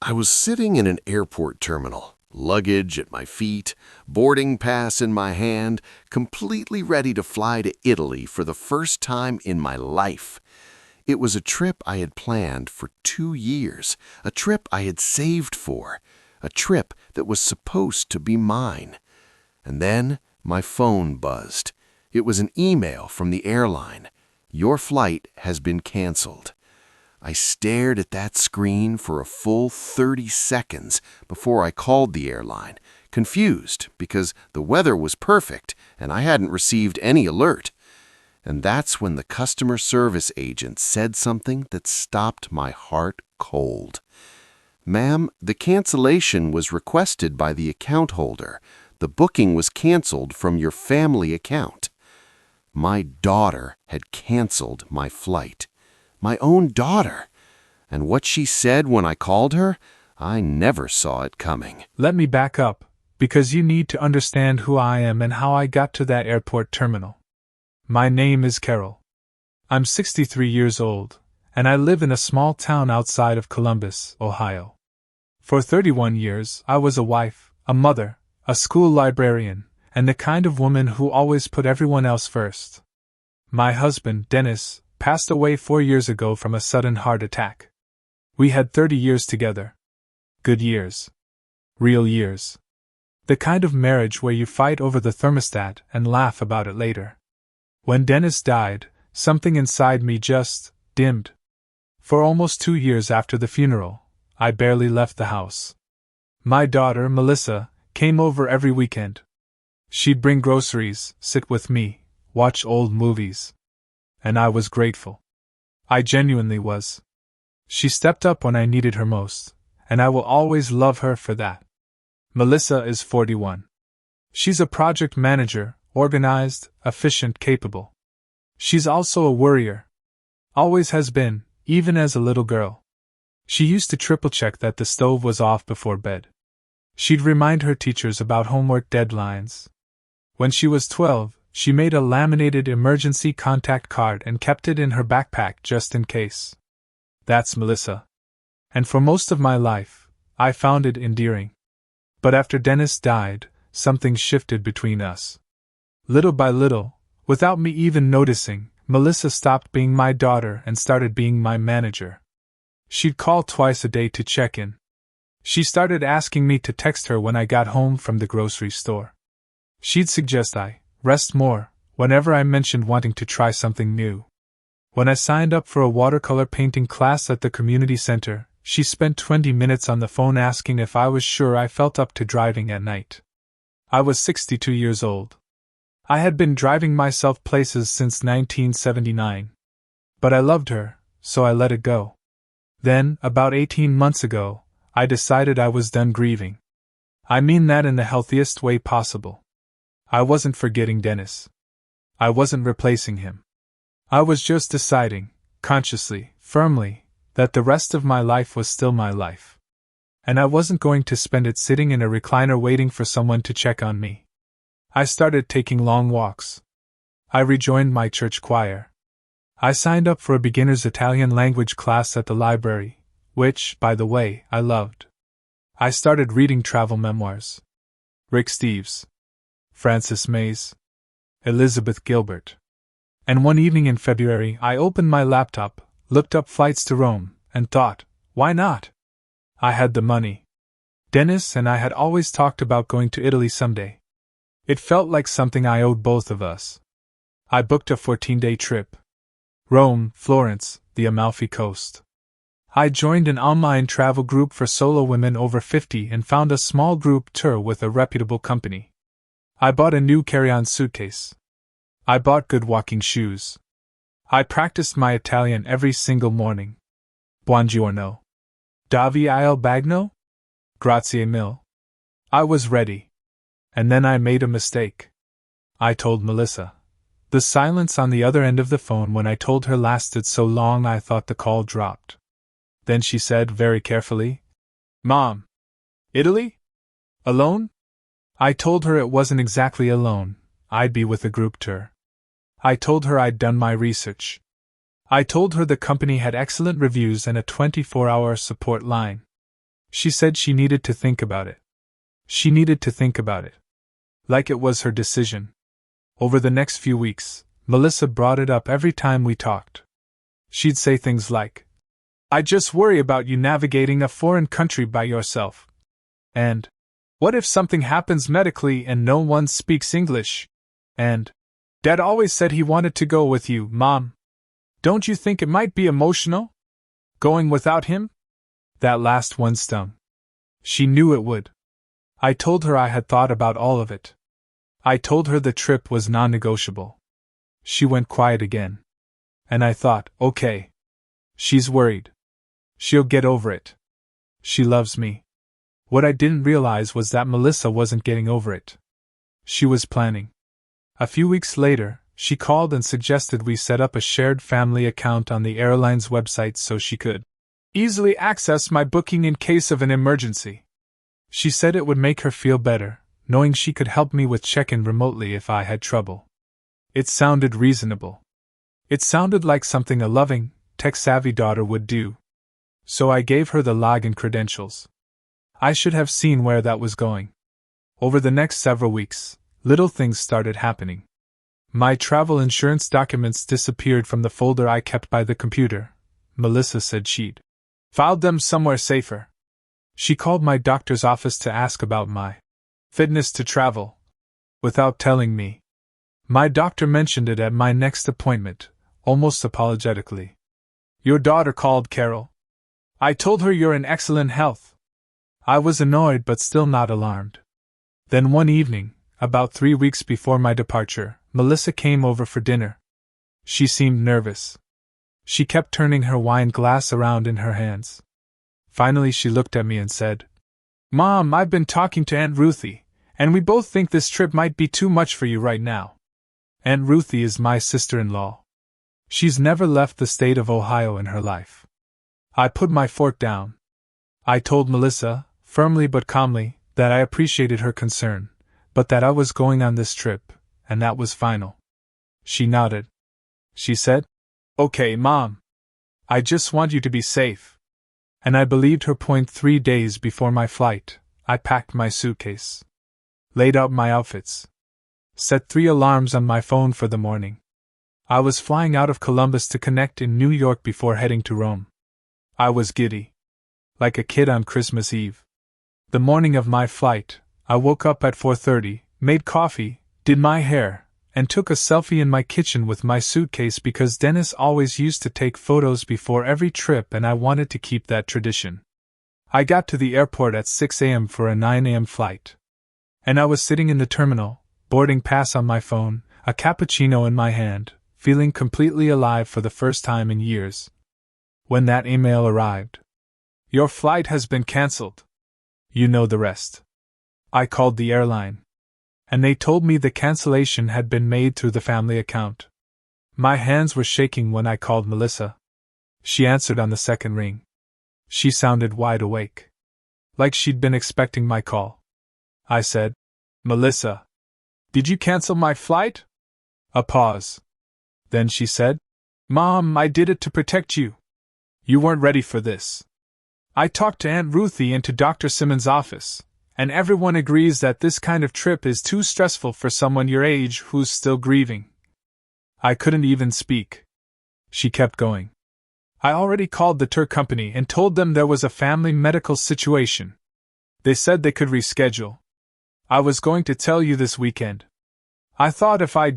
I was sitting in an airport terminal, luggage at my feet, boarding pass in my hand, completely ready to fly to Italy for the first time in my life. It was a trip I had planned for 2 years, a trip I had saved for, a trip that was supposed to be mine. And then my phone buzzed. It was an email from the airline. Your flight has been canceled. I stared at that screen for a full 30 seconds before I called the airline, confused because the weather was perfect and I hadn't received any alert. And that's when the customer service agent said something that stopped my heart cold. "Ma'am, the cancellation was requested by the account holder. The booking was canceled from your family account." My daughter had canceled my flight. My own daughter. And what she said when I called her, I never saw it coming. Let me back up, because you need to understand who I am and how I got to that airport terminal. My name is Carol. I'm 63 years old, and I live in a small town outside of Columbus, Ohio. For 31 years, I was a wife, a mother, a school librarian, and the kind of woman who always put everyone else first. My husband, Dennis, passed away 4 years ago from a sudden heart attack. We had 30 years together. Good years. Real years. The kind of marriage where you fight over the thermostat and laugh about it later. When Dennis died, something inside me just dimmed. For almost 2 years after the funeral, I barely left the house. My daughter, Melissa, came over every weekend. She'd bring groceries, sit with me, watch old movies. And I was grateful. I genuinely was. She stepped up when I needed her most, and I will always love her for that. Melissa is 41. She's a project manager, organized, efficient, capable. She's also a worrier. Always has been, even as a little girl. She used to triple-check that the stove was off before bed. She'd remind her teachers about homework deadlines. When she was 12, she made a laminated emergency contact card and kept it in her backpack just in case. That's Melissa. And for most of my life, I found it endearing. But after Dennis died, something shifted between us. Little by little, without me even noticing, Melissa stopped being my daughter and started being my manager. She'd call twice a day to check in. She started asking me to text her when I got home from the grocery store. She'd suggest I rest more whenever I mentioned wanting to try something new. When I signed up for a watercolor painting class at the community center, she spent 20 minutes on the phone asking if I was sure I felt up to driving at night. I was 62 years old. I had been driving myself places since 1979. But I loved her, so I let it go. Then, about 18 months ago, I decided I was done grieving. I mean that in the healthiest way possible. I wasn't forgetting Dennis. I wasn't replacing him. I was just deciding, consciously, firmly, that the rest of my life was still my life. And I wasn't going to spend it sitting in a recliner waiting for someone to check on me. I started taking long walks. I rejoined my church choir. I signed up for a beginner's Italian language class at the library, which, by the way, I loved. I started reading travel memoirs. Rick Steves, Francis Mays, Elizabeth Gilbert. And one evening in February, I opened my laptop, looked up flights to Rome, and thought, why not? I had the money. Dennis and I had always talked about going to Italy someday. It felt like something I owed both of us. I booked a 14-day trip. Rome, Florence, the Amalfi Coast. I joined an online travel group for solo women over 50 and found a small group tour with a reputable company. I bought a new carry-on suitcase. I bought good walking shoes. I practiced my Italian every single morning. Buongiorno. Davi il bagno? Grazie mille. I was ready. And then I made a mistake. I told Melissa. The silence on the other end of the phone when I told her lasted so long I thought the call dropped. Then she said very carefully, "Mom, Italy? Alone?" I told her it wasn't exactly alone, I'd be with a group tour. I told her I'd done my research. I told her the company had excellent reviews and a 24-hour support line. She said she needed to think about it. She needed to think about it. Like it was her decision. Over the next few weeks, Melissa brought it up every time we talked. She'd say things like, "I just worry about you navigating a foreign country by yourself." And, "What if something happens medically and no one speaks English?" And, "Dad always said he wanted to go with you, Mom. Don't you think it might be emotional? Going without him?" That last one stung. She knew it would. I told her I had thought about all of it. I told her the trip was non-negotiable. She went quiet again. And I thought, okay. She's worried. She'll get over it. She loves me. What I didn't realize was that Melissa wasn't getting over it. She was planning. A few weeks later, she called and suggested we set up a shared family account on the airline's website so she could easily access my booking in case of an emergency. She said it would make her feel better, knowing she could help me with check-in remotely if I had trouble. It sounded reasonable. It sounded like something a loving, tech-savvy daughter would do. So I gave her the login credentials. I should have seen where that was going. Over the next several weeks, little things started happening. My travel insurance documents disappeared from the folder I kept by the computer. Melissa said she'd filed them somewhere safer. She called my doctor's office to ask about my fitness to travel, without telling me. My doctor mentioned it at my next appointment, almost apologetically. "Your daughter called, Carol. I told her you're in excellent health." I was annoyed but still not alarmed. Then one evening, about 3 weeks before my departure, Melissa came over for dinner. She seemed nervous. She kept turning her wine glass around in her hands. Finally she looked at me and said, "Mom, I've been talking to Aunt Ruthie, and we both think this trip might be too much for you right now." Aunt Ruthie is my sister-in-law. She's never left the state of Ohio in her life. I put my fork down. I told Melissa, firmly but calmly, that I appreciated her concern, but that I was going on this trip, and that was final. She nodded. She said, "Okay, Mom. I just want you to be safe." And I believed her. 3 days before my flight, I packed my suitcase, laid out my outfits, set 3 alarms on my phone for the morning. I was flying out of Columbus to connect in New York before heading to Rome. I was giddy, like a kid on Christmas Eve. The morning of my flight, I woke up at 4:30, made coffee, did my hair, and took a selfie in my kitchen with my suitcase because Dennis always used to take photos before every trip and I wanted to keep that tradition. I got to the airport at 6 a.m. for a 9 a.m. flight. And I was sitting in the terminal, boarding pass on my phone, a cappuccino in my hand, feeling completely alive for the first time in years. When that email arrived. "Your flight has been cancelled." You know the rest. I called the airline. And they told me the cancellation had been made through the family account. My hands were shaking when I called Melissa. She answered on the second ring. She sounded wide awake, like she'd been expecting my call. I said, "Melissa, did you cancel my flight?" A pause. Then she said, "Mom, I did it to protect you. You weren't ready for this. I talked to Aunt Ruthie and to Dr. Simmons' office, and everyone agrees that this kind of trip is too stressful for someone your age who's still grieving." I couldn't even speak. She kept going. "I already called the tour company and told them there was a family medical situation. They said they could reschedule. I was going to tell you this weekend. I thought if I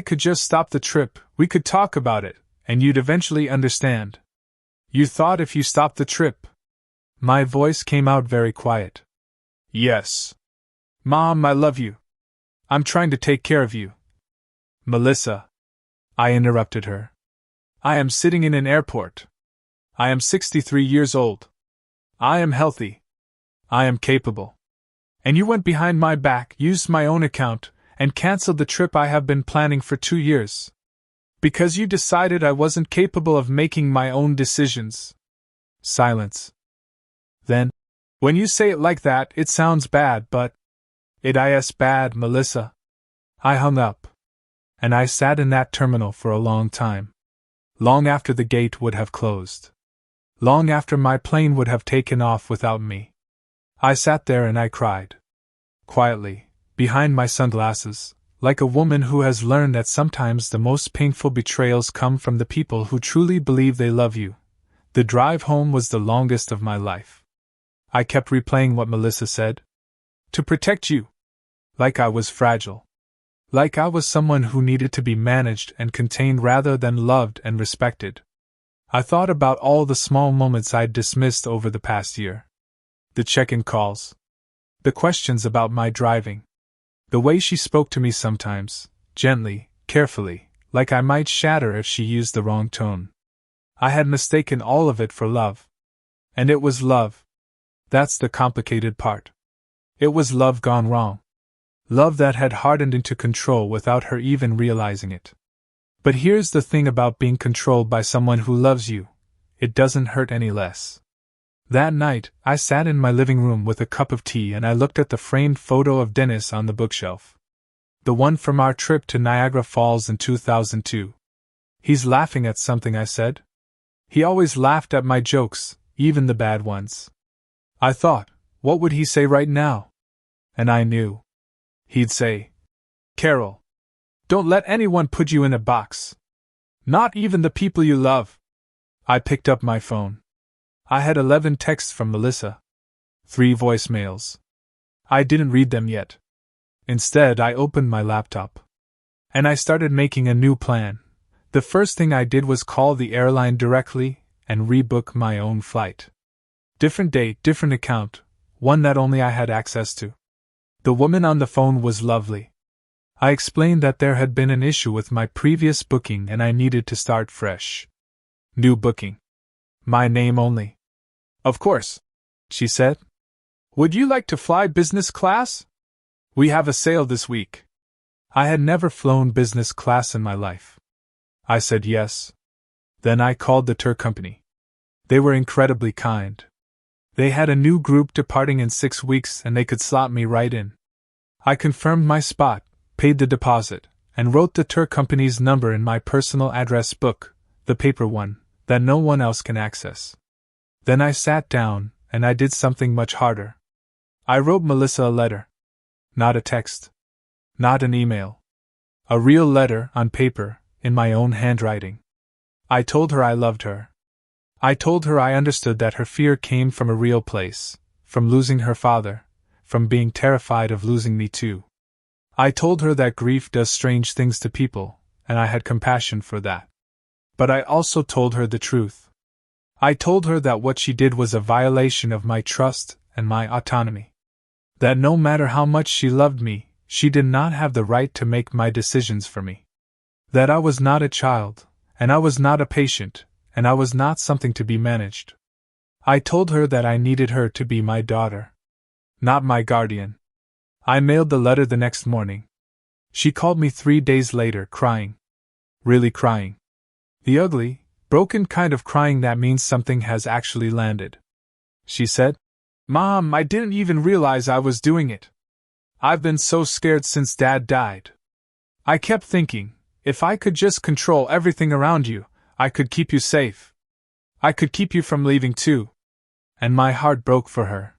could just stop the trip, we could talk about it, and you'd eventually understand." "You thought if you stopped the trip?" My voice came out very quiet. "Yes. Mom, I love you. I'm trying to take care of you." "Melissa," I interrupted her. "I am sitting in an airport. I am 63 years old. I am healthy. I am capable. And you went behind my back, used my own account, and cancelled the trip I have been planning for 2 years. Because you decided I wasn't capable of making my own decisions." Silence. Then, "When you say it like that, it sounds bad, but..." "It is bad, Melissa." I hung up. And I sat in that terminal for a long time. Long after the gate would have closed. long after my plane would have taken off without me. I sat there and I cried. Quietly, behind my sunglasses, like a woman who has learned that sometimes the most painful betrayals come from the people who truly believe they love you. The drive home was the longest of my life. I kept replaying what Melissa said. To protect you. Like I was fragile. Like I was someone who needed to be managed and contained rather than loved and respected. I thought about all the small moments I'd dismissed over the past year. The check-in calls. The questions about my driving. The way she spoke to me sometimes, gently, carefully, like I might shatter if she used the wrong tone. I had mistaken all of it for love. And it was love. That's the complicated part. It was love gone wrong. Love that had hardened into control without her even realizing it. But here's the thing about being controlled by someone who loves you. It doesn't hurt any less. That night, I sat in my living room with a cup of tea and I looked at the framed photo of Dennis on the bookshelf. The one from our trip to Niagara Falls in 2002. He's laughing at something, I said. He always laughed at my jokes, even the bad ones. I thought, what would he say right now? And I knew. He'd say, Carol, don't let anyone put you in a box. Not even the people you love. I picked up my phone. I had 11 texts from Melissa. 3 voicemails. I didn't read them yet. Instead, I opened my laptop. And I started making a new plan. The first thing I did was call the airline directly and rebook my own flight. Different date, different account, one that only I had access to. The woman on the phone was lovely. I explained that there had been an issue with my previous booking and I needed to start fresh. New booking. My name only. Of course, she said. Would you like to fly business class? We have a sale this week. I had never flown business class in my life. I said yes. Then I called the tour company. They were incredibly kind. They had a new group departing in 6 weeks and they could slot me right in. I confirmed my spot, paid the deposit, and wrote the tour company's number in my personal address book, the paper one, that no one else can access. Then I sat down, and I did something much harder. I wrote Melissa a letter. Not a text. Not an email. A real letter, on paper, in my own handwriting. I told her I loved her. I told her I understood that her fear came from a real place, from losing her father, from being terrified of losing me too. I told her that grief does strange things to people, and I had compassion for that. But I also told her the truth. I told her that what she did was a violation of my trust and my autonomy. That no matter how much she loved me, she did not have the right to make my decisions for me. That I was not a child, and I was not a patient, and I was not something to be managed. I told her that I needed her to be my daughter. Not my guardian. I mailed the letter the next morning. She called me 3 days later, crying. Really crying. The ugly, broken kind of crying that means something has actually landed. She said, Mom, I didn't even realize I was doing it. I've been so scared since Dad died. I kept thinking, if I could just control everything around you, I could keep you safe. I could keep you from leaving too. And my heart broke for her.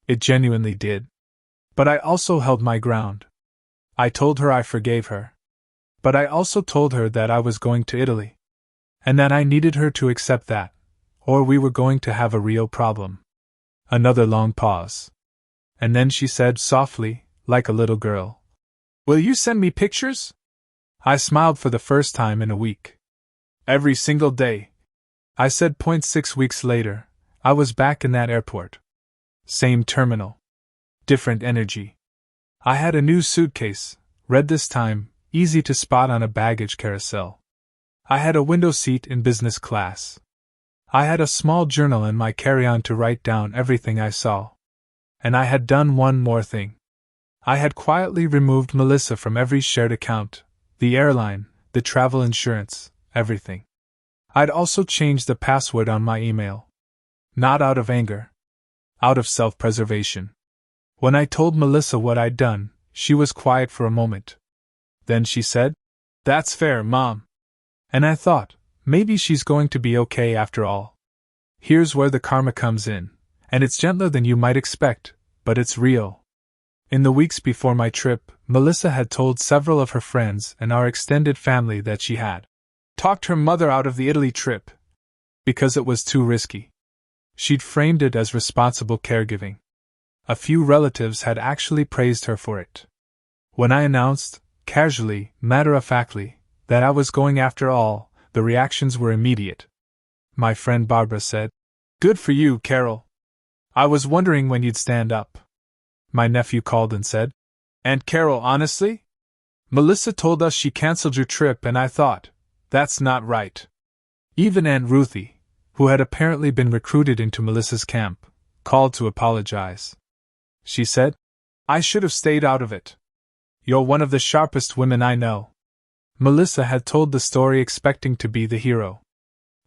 It genuinely did. But I also held my ground. I told her I forgave her. But I also told her that I was going to Italy. And that I needed her to accept that, or we were going to have a real problem. Another long pause. And then she said softly, like a little girl, Will you send me pictures? I smiled for the first time in a week. Every single day. I said. 6 weeks later, I was back in that airport. Same terminal. Different energy. I had a new suitcase, red this time, easy to spot on a baggage carousel. I had a window seat in business class. I had a small journal in my carry-on to write down everything I saw. And I had done one more thing. I had quietly removed Melissa from every shared account, the airline, the travel insurance, everything. I'd also changed the password on my email. Not out of anger. Out of self-preservation. When I told Melissa what I'd done, she was quiet for a moment. Then she said, That's fair, Mom. And I thought, maybe she's going to be okay after all. Here's where the karma comes in, and it's gentler than you might expect, but it's real. In the weeks before my trip, Melissa had told several of her friends and our extended family that she had talked her mother out of the Italy trip because it was too risky. She'd framed it as responsible caregiving. A few relatives had actually praised her for it. When I announced, casually, matter-of-factly, that I was going after all, the reactions were immediate. My friend Barbara said, "Good for you, Carol. I was wondering when you'd stand up." My nephew called and said, "Aunt Carol, honestly? Melissa told us she canceled your trip and I thought, that's not right." Even Aunt Ruthie, who had apparently been recruited into Melissa's camp, called to apologize. She said, "I should have stayed out of it. You're one of the sharpest women I know." Melissa had told the story expecting to be the hero.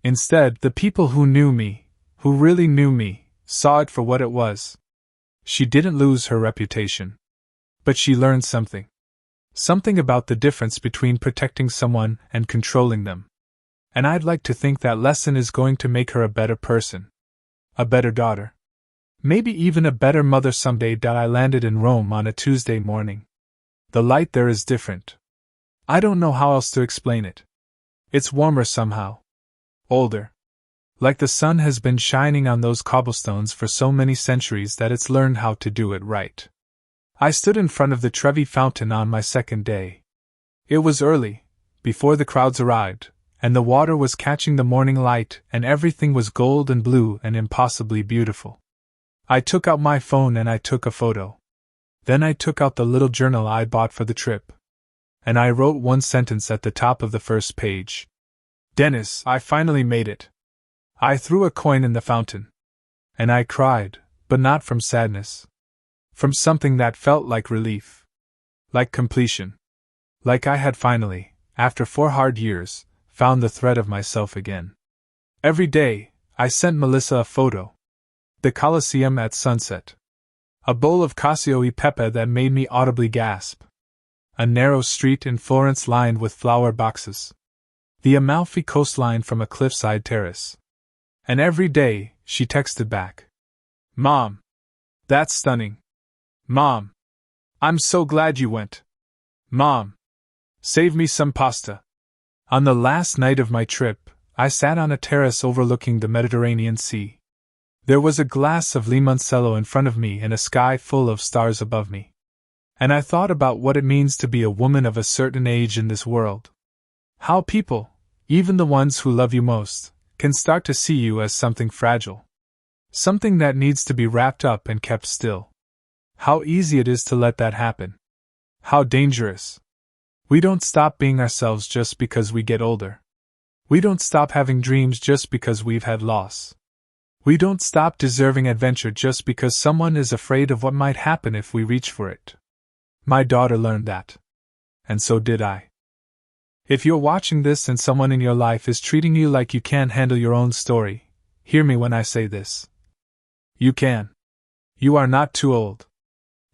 Instead, the people who knew me, who really knew me, saw it for what it was. She didn't lose her reputation. But she learned something. Something about the difference between protecting someone and controlling them. And I'd like to think that lesson is going to make her a better person. A better daughter. Maybe even a better mother someday. I landed in Rome on a Tuesday morning. The light there is different. I don't know how else to explain it. It's warmer somehow. Older. Like the sun has been shining on those cobblestones for so many centuries that it's learned how to do it right. I stood in front of the Trevi Fountain on my second day. It was early, before the crowds arrived, and the water was catching the morning light and everything was gold and blue and impossibly beautiful. I took out my phone and I took a photo. Then I took out the little journal I'd bought for the trip. And I wrote one sentence at the top of the first page. "Dennis, I finally made it." I threw a coin in the fountain. And I cried, but not from sadness. From something that felt like relief. Like completion. Like I had finally, after 4 hard years, found the thread of myself again. Every day, I sent Melissa a photo. The Colosseum at sunset. A bowl of cacio e pepe that made me audibly gasp. A narrow street in Florence lined with flower boxes. The Amalfi coastline from a cliffside terrace. And every day, she texted back. "Mom. That's stunning. Mom. I'm so glad you went. Mom. Save me some pasta." On the last night of my trip, I sat on a terrace overlooking the Mediterranean Sea. There was a glass of limoncello in front of me and a sky full of stars above me. And I thought about what it means to be a woman of a certain age in this world. How people, even the ones who love you most, can start to see you as something fragile. Something that needs to be wrapped up and kept still. How easy it is to let that happen. How dangerous. We don't stop being ourselves just because we get older. We don't stop having dreams just because we've had loss. We don't stop deserving adventure just because someone is afraid of what might happen if we reach for it. My daughter learned that. And so did I. If you're watching this and someone in your life is treating you like you can't handle your own story, hear me when I say this. You can. You are not too old.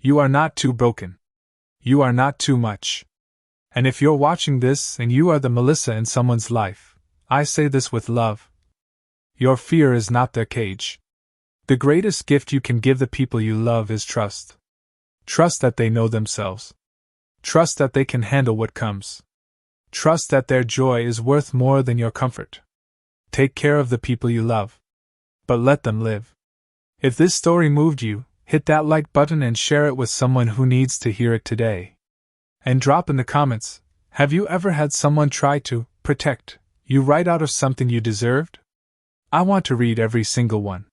You are not too broken. You are not too much. And if you're watching this and you are the Melissa in someone's life, I say this with love. Your fear is not their cage. The greatest gift you can give the people you love is trust. Trust that they know themselves. Trust that they can handle what comes. Trust that their joy is worth more than your comfort. Take care of the people you love. But let them live. If this story moved you, hit that like button and share it with someone who needs to hear it today. And drop in the comments, have you ever had someone try to protect you right out of something you deserved? I want to read every single one.